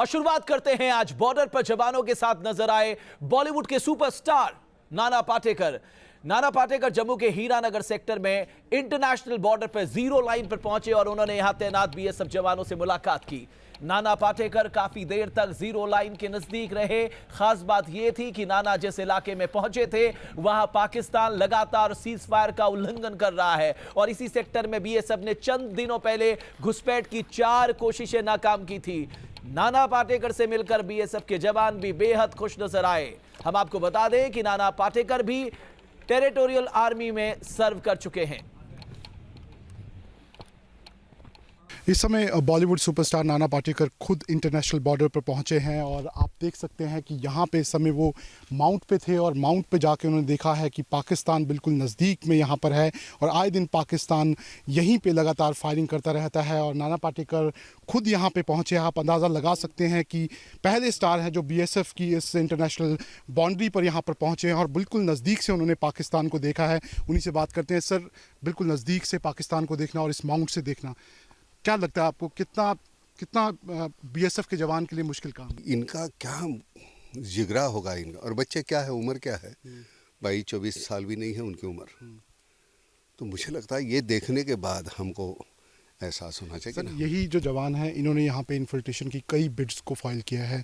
और शुरुआत करते हैं आज बॉर्डर पर जवानों के साथ नजर आए बॉलीवुड के सुपरस्टार नाना पाटेकर। नाना पाटेकर जम्मू के हीरानगर सेक्टर में इंटरनेशनल बॉर्डर पर जीरो लाइन पर पहुंचे और उन्होंने यहां तैनात बीएसएफ जवानों से मुलाकात की। नाना पाटेकर काफी देर तक जीरो लाइन के नजदीक रहे। खास बात यह थी कि नाना जिस इलाके में पहुंचे थे वहां पाकिस्तान लगातार सीज फायर का उल्लंघन कर रहा है और इसी सेक्टर में बीएसएफ ने चंद दिनों पहले घुसपैठ की 4 कोशिशें नाकाम की थी। नाना पाटेकर से मिलकर बीएसएफ के जवान भी बेहद खुश नजर आए। हम आपको बता दें कि नाना पाटेकर भी टेरिटोरियल आर्मी में सर्व कर चुके हैं। इस समय बॉलीवुड सुपरस्टार नाना पाटेकर खुद इंटरनेशनल बॉर्डर पर पहुंचे हैं और आप देख सकते हैं कि यहाँ पे इस समय वो माउंट पे थे और माउंट पे जाके उन्होंने देखा है कि पाकिस्तान बिल्कुल नज़दीक में यहाँ पर है और आए दिन पाकिस्तान यहीं पे लगातार फायरिंग करता रहता है। और नाना पाटेकर खुद यहाँ पे पहुँचे। आप अंदाज़ा लगा सकते हैं कि पहले स्टार हैं जो BSF की इस इंटरनेशनल बाउंड्री पर यहाँ पर पहुँचे हैं और बिल्कुल नज़दीक से उन्होंने पाकिस्तान को देखा है। उन्हीं से बात करते हैं। सर, बिल्कुल नज़दीक से पाकिस्तान को देखना और इस माउंट से देखना, क्या लगता है आपको कितना BSF के जवान के लिए मुश्किल काम? इनका क्या जिगरा होगा इनका, और बच्चे क्या है, उम्र क्या है, 22-24 साल भी नहीं है उनकी उम्र। तो मुझे लगता है ये देखने के बाद हमको एहसास होना चाहिए ना। यही जो जवान हैं इन्होंने यहाँ पे इन्फिल्ट्रेशन की कई बिड्स को फाइल किया है,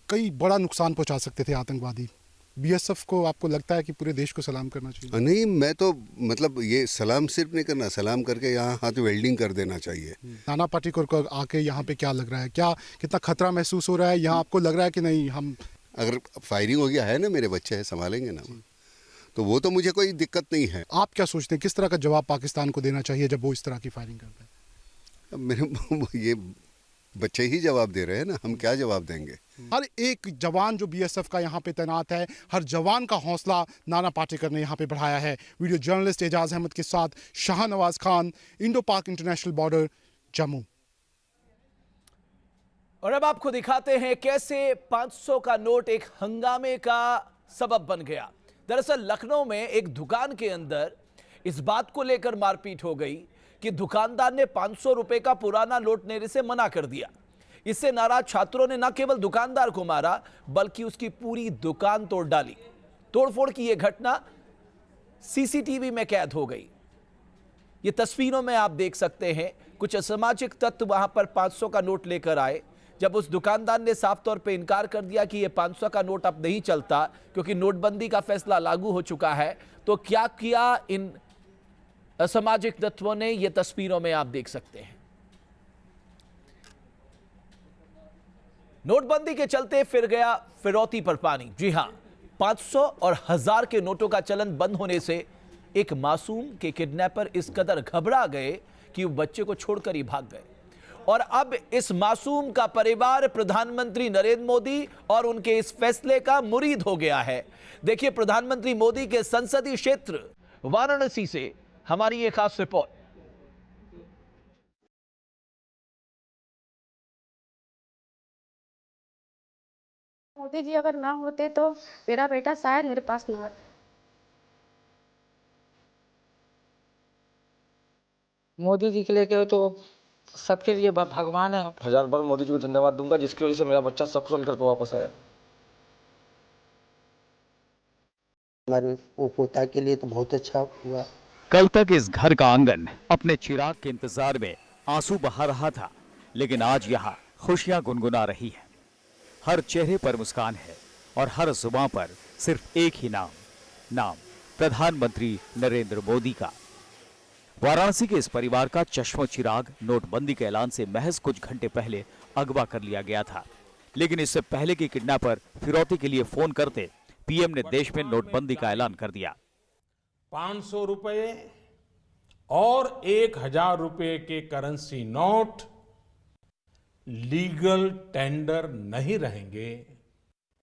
कई बड़ा नुकसान पहुँचा सकते थे आतंकवादी। BSF को आपको लगता है कि पूरे देश को सलाम करना चाहिए? नहीं, मैं तो मतलब ये सलाम सिर्फ नहीं करना, सलाम करके यहाँ हाथ वेल्डिंग कर देना चाहिए। नाना पाटेकर को आके यहाँ पे क्या लग रहा है, कितना खतरा महसूस हो रहा है यहाँ? आपको लग रहा है कि नहीं, हम अगर फायरिंग हो गया है ना, मेरे बच्चे हैं, संभालेंगे ना, तो वो तो मुझे कोई दिक्कत नहीं है। आप क्या सोचते हैं किस तरह का जवाब पाकिस्तान को देना चाहिए जब वो इस तरह की फायरिंग करता है? अब मेरे ये बच्चे ही जवाब दे रहे हैं ना, हम क्या जवाब देंगे? हर एक जवान जो BSF का यहाँ पे तैनात है, हर जवान का हौसला नाना पाटेकर ने यहाँ पे बढ़ाया है। वीडियो जर्नलिस्ट एजाज अहमद के साथ शाहनवाज खान, इंडो पाक इंटरनेशनल बॉर्डर, जम्मू। और अब आपको दिखाते हैं कैसे 500 का नोट एक हंगामे का सबब बन गया। दरअसल लखनऊ में एक दुकान के अंदर इस बात को लेकर मारपीट हो गई कि दुकानदार ने 500 रुपए का पुराना नोट लेने से मना कर दिया। इससे नाराज छात्रों ने न केवल दुकानदार को मारा बल्कि उसकी पूरी दुकान तोड़ डाली। तोड़फोड़ की यह घटना CCTV में कैद हो गई। ये तस्वीरों में आप देख सकते हैं। कुछ असामाजिक तत्व वहां पर 500 का नोट लेकर आए। जब उस दुकानदार ने साफ तौर पे इनकार कर दिया कि ये 500 का नोट अब नहीं चलता क्योंकि नोटबंदी का फैसला लागू हो चुका है, तो क्या किया इन असामाजिक तत्वों ने, ये तस्वीरों में आप देख सकते हैं। नोटबंदी के चलते फिर गया फिरौती पर पानी। जी हां, 500 और 1000 के नोटों का चलन बंद होने से एक मासूम के किडनैपर इस कदर घबरा गए कि वो बच्चे को छोड़कर ही भाग गए। और अब इस मासूम का परिवार प्रधानमंत्री नरेंद्र मोदी और उनके इस फैसले का मुरीद हो गया है। देखिए प्रधानमंत्री मोदी के संसदीय क्षेत्र वाराणसी से हमारी ये खास रिपोर्ट। मोदी जी अगर ना होते तो मेरा बेटा शायद मेरे पास ना आता। मोदी जी के लिए तो सबके लिए भगवान है। 1000 बार मोदी जी को धन्यवाद दूंगा जिसकी वजह से मेरा बच्चा सकुशल घर पर वापस आया। हमारे पोता के लिए तो बहुत अच्छा हुआ। कल तक इस घर का आंगन अपने चिराग के इंतजार में आंसू बहा रहा था, लेकिन आज यहाँ खुशियां गुनगुना रही है। हर चेहरे पर मुस्कान है और हर जुबान पर सिर्फ एक ही नाम प्रधानमंत्री नरेंद्र मोदी का। वाराणसी के इस परिवार का चश्मो चिराग नोटबंदी के ऐलान से महज कुछ घंटे पहले अगवा कर लिया गया था, लेकिन इससे पहले कि किडनैपर फिरौती के लिए फोन करते PM ने देश में नोटबंदी का ऐलान कर दिया। 500 रुपए और 1000 रुपए के करेंसी नोट लीगल टेंडर नहीं रहेंगे।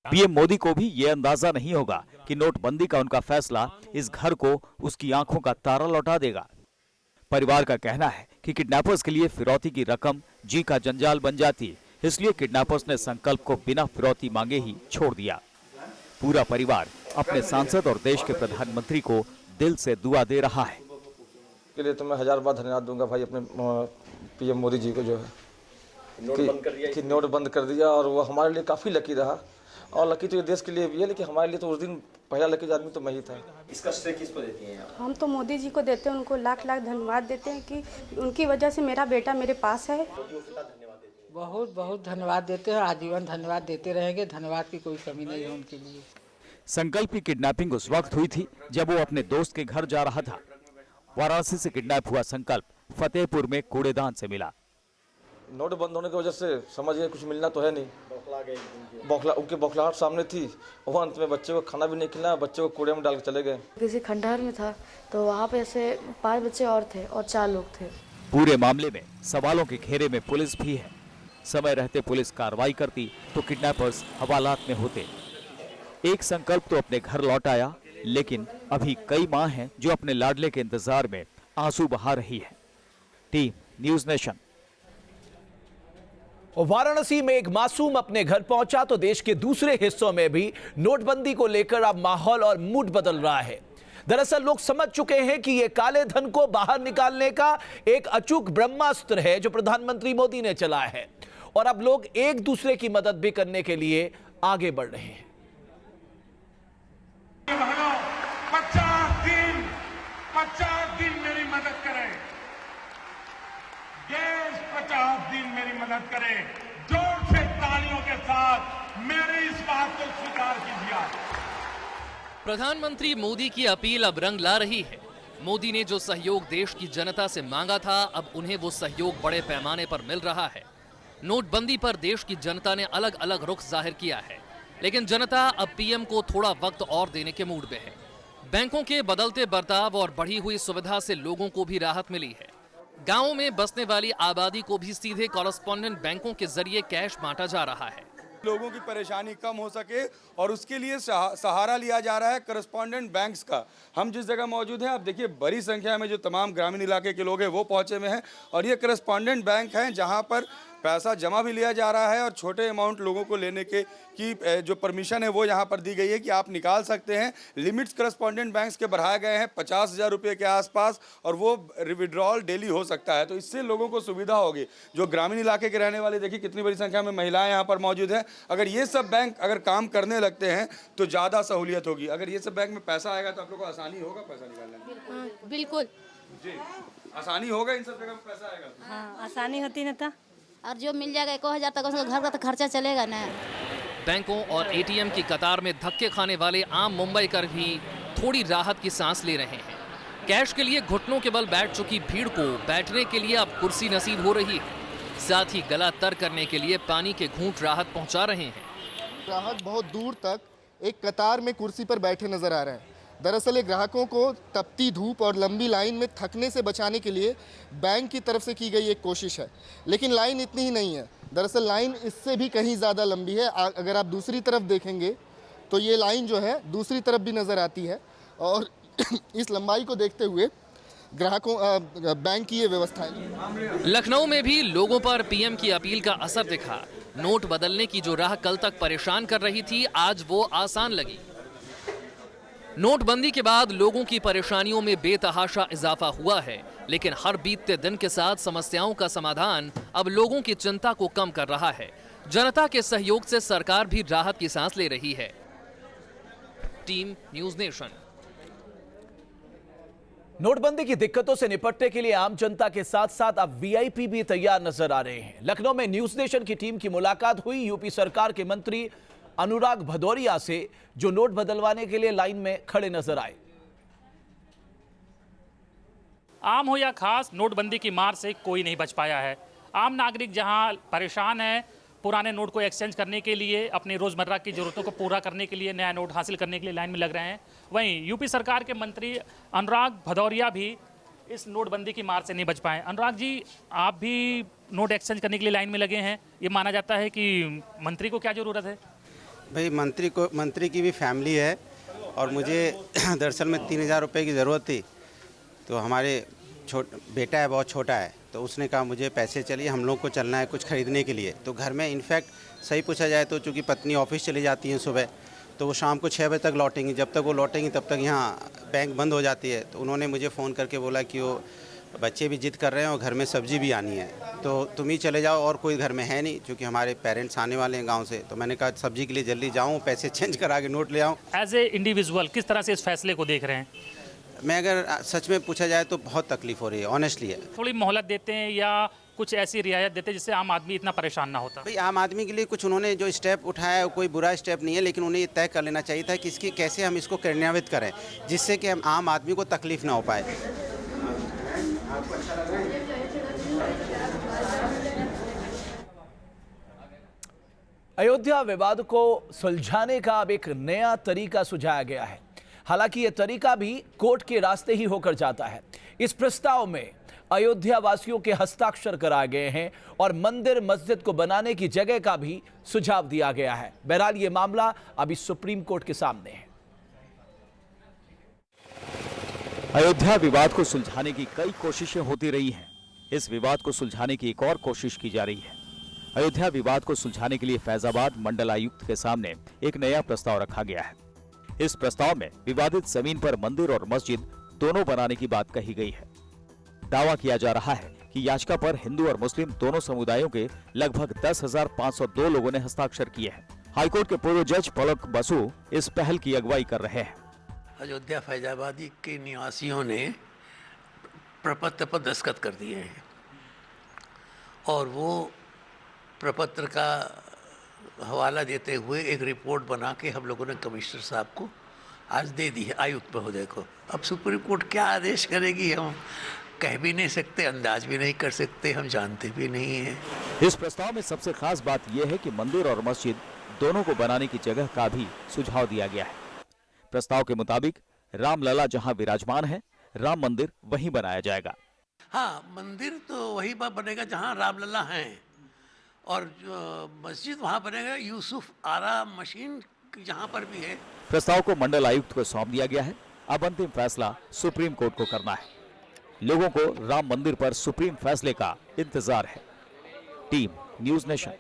PM मोदी को भी यह अंदाजा नहीं होगा कि नोटबंदी का उनका फैसला इस घर को उसकी आंखों का तारा लौटा देगा। परिवार का कहना है कि किडनैपर्स के लिए फिरौती की रकम जी का जंजाल बन जाती, इसलिए किडनैपर्स ने संकल्प को बिना फिरौती मांगे ही छोड़ दिया। पूरा परिवार अपने सांसद और देश के प्रधानमंत्री को दिल से दुआ दे रहा है। के लिए तो मैं 1000 बार धन्यवाद दूंगा भाई अपने PM मोदी जी को, जो है कि नोट बंद कर दिया, और वो हमारे लिए काफ़ी लकी रहा। और लकी तो ये देश के लिए भी है, लेकिन हमारे लिए तो उस दिन पहला लकी आदमी तो मैं ही था। इसका श्रेय किसको देती हैं आप? हम तो मोदी जी को देते हैं, उनको लाख लाख धन्यवाद देते हैं कि उनकी वजह से मेरा बेटा मेरे पास है। बहुत बहुत धन्यवाद देते हैं, आजीवन धन्यवाद देते रहेंगे। धन्यवाद की कोई कमी नहीं है उनके लिए। संकल्प की किडनैपिंग उस वक्त हुई थी जब वो अपने दोस्त के घर जा रहा था। वाराणसी से किडनैप हुआ संकल्प फतेहपुर में कूड़ेदान से मिला। नोट बंद होने की वजह से समझिए कुछ मिलना तो है नहीं, उनकी बौखलाहट सामने थी। वो अंत में बच्चे को खाना भी नहीं खिलाया, बच्चे को कूड़े में डाल के चले गए। किसी खंडहर में था तो वहाँ पे ऐसे 5 बच्चे और थे और 4 लोग थे। पूरे मामले में सवालों के घेरे में पुलिस भी है। समय रहते पुलिस कार्रवाई करती तो किडनैपर्स हवालात में होते। एक संकल्प तो अपने घर लौट आया, लेकिन अभी कई मां हैं जो अपने लाडले के इंतजार में आंसू बहा रही है। Team news nation. वाराणसी में एक मासूम अपने घर पहुंचा तो देश के दूसरे हिस्सों में भी नोटबंदी को लेकर अब माहौल और मूड बदल रहा है। दरअसल लोग समझ चुके हैं कि यह काले धन को बाहर निकालने का एक अचूक ब्रह्मास्त्र है जो प्रधानमंत्री मोदी ने चलाया है, और अब लोग एक दूसरे की मदद भी करने के लिए आगे बढ़ रहे हैं। 50 दिन मेरी मदद करें, देश 50 दिन मेरी मदद करे। जोर से तालियों के साथ मेरी इस बात को स्वीकार कीजिए। प्रधानमंत्री मोदी की अपील अब रंग ला रही है। मोदी ने जो सहयोग देश की जनता से मांगा था, अब उन्हें वो सहयोग बड़े पैमाने पर मिल रहा है। नोटबंदी पर देश की जनता ने अलग अलग रुख जाहिर किया है, लेकिन जनता अब पीएम को थोड़ा वक्त और देने के मूड में है। बैंकों के बदलते बर्ताव और बढ़ी हुई सुविधा से लोगों को भी राहत मिली है। गांवों में बसने वाली आबादी को भी सीधे कॉरेस्पॉन्डेंट बैंकों के जरिए कैश बांटा जा रहा है। लोगों की परेशानी कम हो सके और उसके लिए सहारा लिया जा रहा है कॉरेस्पॉन्डेंट बैंक्स का। हम जिस जगह मौजूद हैं, आप देखिए बड़ी संख्या में जो तमाम ग्रामीण इलाके के लोग हैं वो पहुंचे हुए हैं, और ये कॉरेस्पॉन्डेंट बैंक हैं जहां पर पैसा जमा भी लिया जा रहा है और छोटे अमाउंट लोगों को लेने की जो परमिशन है वो यहाँ पर दी गई है कि आप निकाल सकते हैं। लिमिट्स कॉरेस्पॉन्डेंट बैंक्स के बढ़ाए गए हैं 50,000 रुपये के आसपास, और वो विड्रॉल डेली हो सकता है, तो इससे लोगों को सुविधा होगी। जो ग्रामीण इलाके के रहने वाले, देखिए कितनी बड़ी संख्या में महिलाएं यहाँ पर मौजूद हैं। अगर ये सब बैंक अगर काम करने लगते हैं तो ज़्यादा सहूलियत होगी। अगर ये सब बैंक में पैसा आएगा तो आप लोग को आसानी होगा पैसा निकालने में। बिल्कुल जी, आसानी होगा, इन सब जगह में पैसा आएगा। हाँ, आसानी होती ना था। और जो मिल जाएगा 1,000 तक उसका घर का तो खर्चा चलेगा ना। बैंकों और एटीएम की कतार में धक्के खाने वाले आम मुंबईकर भी थोड़ी राहत की सांस ले रहे हैं। कैश के लिए घुटनों के बल बैठ चुकी भीड़ को बैठने के लिए अब कुर्सी नसीब हो रही है। साथ ही गला तर करने के लिए पानी के घूंट राहत पहुंचा रहे हैं। ग्राहक बहुत दूर तक एक कतार में कुर्सी पर बैठे नजर आ रहे हैं। दरअसल ये ग्राहकों को तपती धूप और लंबी लाइन में थकने से बचाने के लिए बैंक की तरफ से की गई एक कोशिश है, लेकिन लाइन इतनी ही नहीं है। दरअसल लाइन इससे भी कहीं ज़्यादा लंबी है। अगर आप दूसरी तरफ देखेंगे तो ये लाइन जो है दूसरी तरफ भी नज़र आती है, और इस लंबाई को देखते हुए ग्राहकों बैंक की ये व्यवस्था है। लखनऊ में भी लोगों पर पीएम की अपील का असर दिखा। नोट बदलने की जो राह कल तक परेशान कर रही थी, आज वो आसान लगी। नोटबंदी के बाद लोगों की परेशानियों में बेतहाशा इजाफा हुआ है, लेकिन हर बीतते दिन के साथ समस्याओं का समाधान अब लोगों की चिंता को कम कर रहा है। जनता के सहयोग से सरकार भी राहत की सांस ले रही है। Team news nation. नोटबंदी की दिक्कतों से निपटने के लिए आम जनता के साथ साथ अब वीआईपी भी तैयार नजर आ रहे हैं। लखनऊ में न्यूज़ नेशन की टीम की मुलाकात हुई यूपी सरकार के मंत्री अनुराग भदौरिया से, जो नोट बदलवाने के लिए लाइन में खड़े नजर आए। आम हो या खास, नोटबंदी की मार से कोई नहीं बच पाया है। आम नागरिक जहां परेशान है पुराने नोट को एक्सचेंज करने के लिए, अपनी रोजमर्रा की जरूरतों को पूरा करने के लिए, नया नोट हासिल करने के लिए लाइन में लग रहे हैं, वहीं यूपी सरकार के मंत्री अनुराग भदौरिया भी इस नोटबंदी की मार से नहीं बच पाए। अनुराग जी, आप भी नोट एक्सचेंज करने के लिए लाइन में लगे हैं। ये माना जाता है कि मंत्री को क्या ज़रूरत है? भाई मंत्री की भी फैमिली है, और मुझे दरअसल में 3,000 रुपये की ज़रूरत थी। तो हमारे बेटा है, बहुत छोटा है, तो उसने कहा मुझे पैसे चाहिए, हम लोग को चलना है कुछ ख़रीदने के लिए। तो घर में इनफैक्ट सही पूछा जाए तो चूँकि पत्नी ऑफिस चली जाती हैं सुबह, तो वो शाम को 6 बजे तक लौटेंगी। जब तक वो लौटेंगी तब तक यहाँ बैंक बंद हो जाती है। तो उन्होंने मुझे फ़ोन करके बोला कि वो बच्चे भी जिद कर रहे हैं और घर में सब्जी भी आनी है, तो तुम ही चले जाओ और कोई घर में है नहीं, क्योंकि हमारे पेरेंट्स आने वाले हैं गांव से। तो मैंने कहा सब्जी के लिए जल्दी जाऊं, पैसे चेंज करा के नोट ले आऊं। एज ए इंडिविजुअल किस तरह से इस फैसले को देख रहे हैं? मैं अगर सच में पूछा जाए तो बहुत तकलीफ हो रही है, ऑनेस्टली है। थोड़ी मोहलत देते हैं या कुछ ऐसी रियायत देते हैं जिससे आम आदमी इतना परेशान ना होता? भाई आम आदमी के लिए कुछ उन्होंने जो स्टेप उठाया है कोई बुरा स्टेप नहीं है, लेकिन उन्हें ये तय कर लेना चाहिए था कि इसकी कैसे हम इसको क्रियान्वित करें जिससे कि हम आम आदमी को तकलीफ ना हो पाए। अयोध्या विवाद को सुलझाने का अब एक नया तरीका सुझाया गया है। हालांकि यह तरीका भी कोर्ट के रास्ते ही होकर जाता है। इस प्रस्ताव में अयोध्या वासियों के हस्ताक्षर कराए गए हैं और मंदिर मस्जिद को बनाने की जगह का भी सुझाव दिया गया है। बहरहाल ये मामला अभी सुप्रीम कोर्ट के सामने है। अयोध्या विवाद को सुलझाने की कई कोशिशें होती रही हैं। इस विवाद को सुलझाने की एक और कोशिश की जा रही है। अयोध्या विवाद को सुलझाने के लिए फैजाबाद मंडल आयुक्त के सामने एक नया प्रस्ताव रखा गया है। इस प्रस्ताव में विवादित जमीन पर मंदिर और मस्जिद दोनों बनाने की बात कही गई है। दावा किया जा रहा है कि याचिका पर हिंदू और मुस्लिम दोनों समुदायों के लगभग 10,502 लोगों ने हस्ताक्षर किए हैं। हाईकोर्ट के पूर्व जज पलक बसु इस पहल की अगुवाई कर रहे हैं। अयोध्या फैजाबादी के निवासियों ने प्रपत्र पर दस्तखत कर दिए हैं और वो प्रपत्र का हवाला देते हुए एक रिपोर्ट बना के हम लोगों ने कमिश्नर साहब को आज दे दी है, आयुक्त महोदय को। अब सुप्रीम कोर्ट क्या आदेश करेगी हम कह भी नहीं सकते, अंदाज भी नहीं कर सकते, हम जानते भी नहीं हैं। इस प्रस्ताव में सबसे खास बात यह है कि मंदिर और मस्जिद दोनों को बनाने की जगह का भी सुझाव दिया गया है। प्रस्ताव के मुताबिक रामलला जहां विराजमान है, राम मंदिर वहीं बनाया जाएगा। हाँ, मंदिर तो वही बनेगा जहाँ रामलला हैं और मस्जिद वहाँ बनेगा यूसुफ आरा मशीन जहाँ पर भी है। प्रस्ताव को मंडल आयुक्त को सौंप दिया गया है। अब अंतिम फैसला सुप्रीम कोर्ट को करना है। लोगों को राम मंदिर पर सुप्रीम फैसले का इंतजार है। Team news nation.